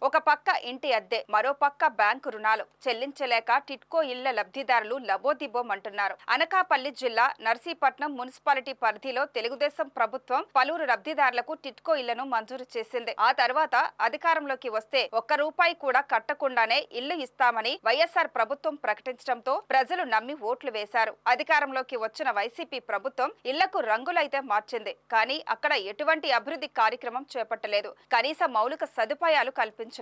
ఒక పక్క ఇంటి అద్దె, మరో పక్క బ్యాంకు రుణాలు చెల్లించలేక టిట్కో ఇళ్ల లబ్ధిదారులు లబోదిబోమంటున్నారు. అనకాపల్లి జిల్లా నర్సీపట్నం మున్సిపాలిటీ పరిధిలో తెలుగుదేశం ప్రభుత్వం పలువురు లబ్ధిదారులకు టిట్కో ఇళ్లను మంజూరు చేసింది. ఆ తర్వాత అధికారంలోకి వస్తే ఒక్క రూపాయి కూడా కట్టకుండానే ఇల్లు ఇస్తామని వైఎస్ఆర్ ప్రభుత్వం ప్రకటించడంతో ప్రజలు నమ్మి ఓట్లు వేశారు. అధికారంలోకి వచ్చిన వైసీపీ ప్రభుత్వం ఇళ్లకు రంగులైతే మార్చింది, కానీ అక్కడ ఎటువంటి అభివృద్ధి కార్యక్రమం చేపట్టలేదు, కనీస మౌలిక సదుపాయాలు కల్పించలేదు.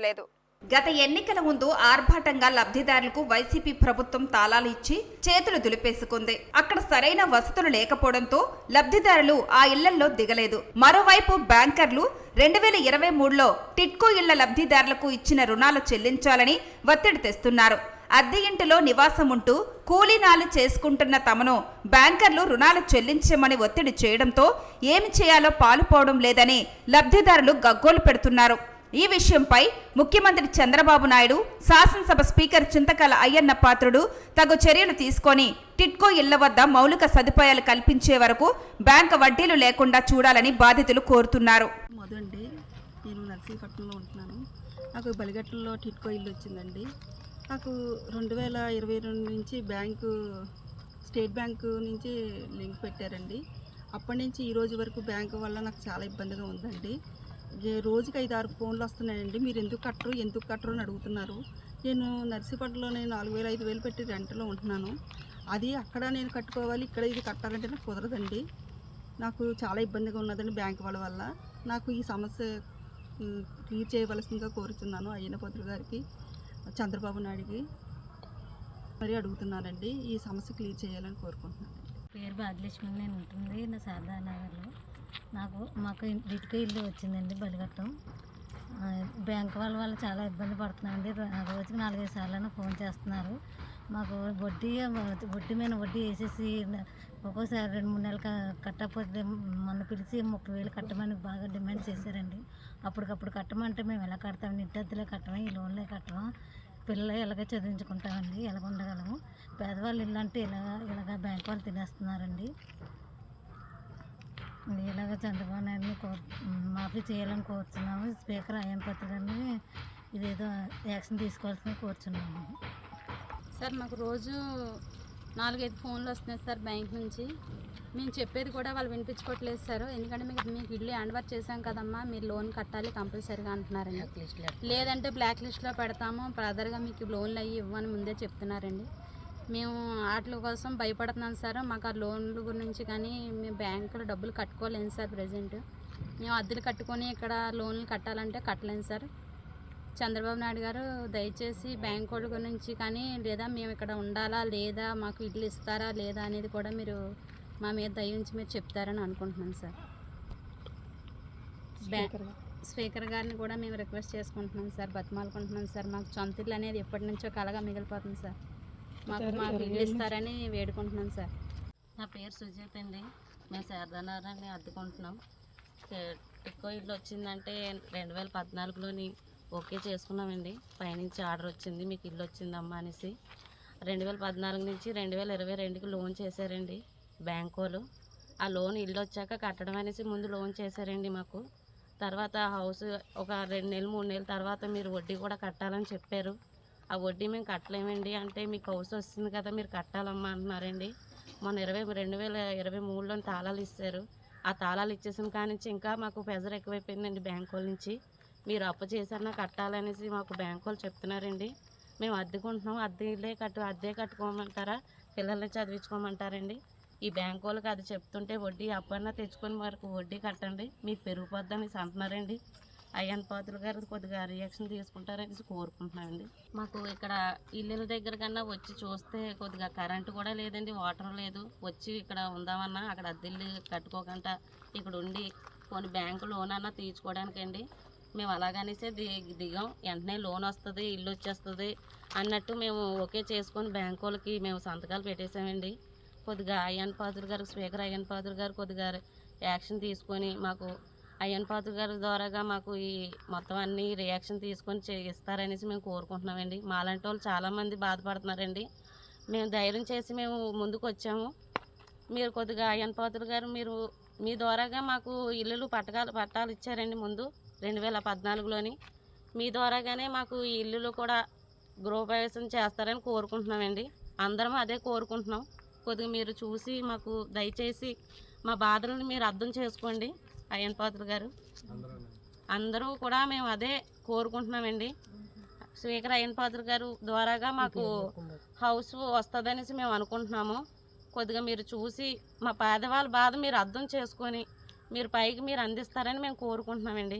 గత ఎన్నికల ముందు ఆర్భాటంగా లబ్ధిదారులకు వైసీపీ ప్రభుత్వం తాళాలు ఇచ్చి చేతులు దులిపేసుకుంది. అక్కడ సరైన వసతులు లేకపోవడంతో లబ్ధిదారులు ఆ ఇళ్లలో దిగలేదు. మరోవైపు బ్యాంకర్లు 2023లో టిట్కో ఇళ్ల లబ్ధిదారులకు ఇచ్చిన రుణాలు చెల్లించాలని ఒత్తిడి తెస్తున్నారు. అద్దె ఇంటిలో నివాసముంటూ కూలీనాలు చేసుకుంటున్న తమను బ్యాంకర్లు రుణాలు చెల్లించమని ఒత్తిడి చేయడంతో ఏమి చేయాలో పాలుపోవడం లేదని లబ్ధిదారులు గగ్గోలు పెడుతున్నారు. ఈ విషయంపై ముఖ్యమంత్రి చంద్రబాబు నాయుడు, శాసనసభ స్పీకర్ చింతకాయల అయ్యన్న పాత్రుడు తగు చర్యలు తీసుకొని టిట్కో ఇళ్ల వద్ద మౌలిక సదుపాయాలు కల్పించే వరకు బ్యాంకు వడ్డీలు లేకుండా చూడాలని బాధితులు కోరుతున్నారు. మొదటి నేను నర్సీపట్నంలో ఉంటున్నాను. నాకు బలిగట్టలో టిట్కో ఇల్లు వచ్చిందండి. నాకు 2022 నుంచి స్టేట్ బ్యాంకు నుంచి లింక్ పెట్టారండి. అప్పటి నుంచి ఈ రోజు వరకు బ్యాంకు వల్ల నాకు చాలా ఇబ్బందిగా ఉందండి. రోజుకి 5-6 ఫోన్లు వస్తున్నాయండి. మీరు ఎందుకు కట్టరు అని అడుగుతున్నారు. నేను నర్సీపట్నంలో 4,000-5,000 పెట్టి రెంట్లో ఉంటున్నాను. అది అక్కడ నేను కట్టుకోవాలి, ఇక్కడ ఇది కట్టాలంటే నాకు కుదరదండి. నాకు చాలా ఇబ్బందిగా ఉన్నదండి బ్యాంకు వాళ్ళ వల్ల. నాకు ఈ సమస్య క్లియర్ చేయవలసిందిగా కోరుతున్నాను అయ్యన్న పాత్రుడు గారికి, చంద్రబాబు నాయుడికి మరి అడుగుతున్నానండి. ఈ సమస్య క్లియర్ చేయాలని కోరుకుంటున్నాను. పేరు భాగ్యలక్ష్మి, నేను ఉంటుంది నా శారదా నగర్లో. మాకు టిట్కో ఇల్లు వచ్చిందండి బలిగట్టం. బ్యాంక్ వాళ్ళ చాలా ఇబ్బంది పడుతున్నామండి. రోజుకి 4-5 సార్లు ఫోన్ చేస్తున్నారు. మాకు వడ్డీ మీద వడ్డీ వేసేసి ఒక్కోసారి 2-3 నెలలు కట్టకపోతే మొన్న పిలిచి 30,000 కట్టమని బాగా డిమాండ్ చేశారండి. అప్పటికప్పుడు కట్టమంటే మేము ఎలా కడతామండి? ఇంటద్దులే కట్టమా, ఈ లోన్లే కట్టమా, పిల్లలు ఎలాగ చదివించుకుంటామండి, ఎలాగ ఉండగలము? పేదవాళ్ళు ఇల్లు అంటే ఇలాగ బ్యాంక్ వాళ్ళు తినేస్తున్నారండి. ఇలాగ చంద్రబాబు నాయుడిని మాఫీ చేయాలని కోరుతున్నాము. స్పీకర్ అయ్యన్న పాత్రుడు గారిని ఇదేదో యాక్షన్ తీసుకోవాల్సింది కోరుచున్నాము. సార్ మాకు రోజు 4-5 ఫోన్లు వస్తున్నాయి సార్ బ్యాంక్ నుంచి. మేము చెప్పేది కూడా వాళ్ళు వినిపించుకోవట్లేదు సార్. ఎందుకంటే మీకు ఇల్లు హ్యాండ్ ఓవర్ చేశాం కదమ్మా, మీరు లోన్ కట్టాలి కంపల్సరీగా అంటున్నారండి. లేదంటే బ్లాక్ లిస్ట్లో పెడతాము, ఫర్దర్గా మీకు లోన్లు అయ్యి ఇవ్వని ముందే చెప్తున్నారండి. మేము వాటి కోసం భయపడుతున్నాం సార్. మాకు ఆ లోన్ల గురించి కానీ మేము బ్యాంకులో డబ్బులు కట్టుకోలేము సార్. ప్రజెంట్ మేము అద్దెలు కట్టుకొని ఇక్కడ లోన్లు కట్టాలంటే కట్టలేము సార్. చంద్రబాబు నాయుడు గారు దయచేసి బ్యాంక్ వాళ్ళ గురించి కానీ, లేదా మేము ఇక్కడ ఉండాలా లేదా, మాకు ఇల్లు ఇస్తారా లేదా అనేది కూడా మీరు మా మీద దయ ఉంచి మీరు చెప్తారని అనుకుంటున్నాను సార్. స్పీకర్ గారిని కూడా మేము రిక్వెస్ట్ చేసుకుంటున్నాం సార్, బతిమాలుకుంటున్నాం సార్. మాకు సొంత ఇల్లు అనేది ఎప్పటి నుంచో కలగా మిగిలిపోతుంది సార్. మాకు ఇల్లు ఇస్తారని వేడుకుంటున్నాం సార్. నా పేరు సుజాత అండి. మేము శారదానగరాన్ని అద్దుకుంటున్నాం. టిట్కో ఇల్లు వచ్చిందంటే 2014లోని ఓకే చేసుకున్నామండి. పైనుంచి ఆర్డర్ వచ్చింది, మీకు ఇల్లు వచ్చిందమ్మా అనేసి. 2014 నుంచి 2022కి లోన్ చేశారండి బ్యాంకు వాళ్ళు. ఆ లోన్ ఇల్లు వచ్చాక కట్టడం అనేసి ముందు లోన్ చేశారండి మాకు. తర్వాత హౌస్ ఒక 2 నెలలు 3 నెలల తర్వాత మీరు వడ్డీ కూడా కట్టాలని చెప్పారు. ఆ వడ్డీ మేము కట్టలేమండి అంటే, మీకు హౌస్ వస్తుంది కదా మీరు కట్టాలమ్మా అంటున్నారండి. మొన్న 2023లో తాళాలు ఇస్తారు. ఆ తాళాలు ఇచ్చేసిన కానించి ఇంకా మాకు ప్రెజర్ ఎక్కువైపోయిందండి బ్యాంకు వాళ్ళ నుంచి. మీరు అప్పు చేశారన్నా కట్టాలనేసి మాకు బ్యాంకు వాళ్ళు చెప్తున్నారండి. మేము అద్దెకుంటున్నాం, అద్దె కట్టుకోమంటారా, పిల్లల్ని చదివించుకోమంటారండి. ఈ బ్యాంకు వాళ్ళకి అది చెప్తుంటే వడ్డీ అప్పన్నా తెచ్చుకొని వరకు వడ్డీ కట్టండి, మీకు పెరిగిపోద్దని అంటున్నారండి. అయ్యన్న పాత్రుడు గారు కొద్దిగా రియాక్షన్ తీసుకుంటారనేసి కోరుకుంటున్నామండి. మాకు ఇక్కడ ఇల్లుల దగ్గర కన్నా వచ్చి చూస్తే కొద్దిగా కరెంటు కూడా లేదండి, వాటర్ లేదు. వచ్చి ఇక్కడ ఉందామన్నా అక్కడ అద్దెల్లు కట్టుకోకుండా ఇక్కడ ఉండి కొన్ని బ్యాంకు లోన్ అన్నా తీర్చుకోవడానికండి. మేము అలాగనేసే దిగాం. వెంటనే లోన్ వస్తుంది, ఇల్లు వచ్చేస్తుంది అన్నట్టు మేము ఓకే చేసుకొని బ్యాంకు వాళ్ళకి మేము సంతకాలు పెట్టేసామండి. కొద్దిగా అయ్యన్న పాత్రుడు గారు, స్పీకర్ అయ్యన్న పాత్రుడు గారు కొద్దిగా యాక్షన్ తీసుకొని మాకు అయ్యన్న పాత్రుడు గారి ద్వారాగా మాకు ఈ మొత్తం అన్ని రియాక్షన్ తీసుకొని చేయిస్తారనేసి మేము కోరుకుంటున్నామండి. మాలాంటి వాళ్ళు చాలామంది బాధపడుతున్నారండి. మేము ధైర్యం చేసి మేము ముందుకు వచ్చాము. మీరు కొద్దిగా అయ్యన్న పాత్రుడు గారు మీరు మీ ద్వారాగా మాకు ఇల్లులు పట్టాలు ఇచ్చారండి ముందు 2014లోని. మీ ద్వారాగానే మాకు ఈ ఇల్లులు కూడా గృహప్రవేశం చేస్తారని కోరుకుంటున్నామండి. అందరం అదే కోరుకుంటున్నాం. కొద్దిగా మీరు చూసి మాకు దయచేసి మా బాధలను మీరు అర్థం చేసుకోండి. అయ్యన్ పాత్రుడు గారు అందరూ కూడా మేము అదే కోరుకుంటున్నామండి. స్పీకర్ అయ్యన్ పాత్రుడు గారు ద్వారాగా మాకు హౌస్ వస్తుందనేసి మేము అనుకుంటున్నాము. కొద్దిగా మీరు చూసి మా పేదవాళ్ళ బాధ మీరు అర్థం చేసుకొని మీరు పైకి మీరు అందిస్తారని మేము కోరుకుంటున్నామండి.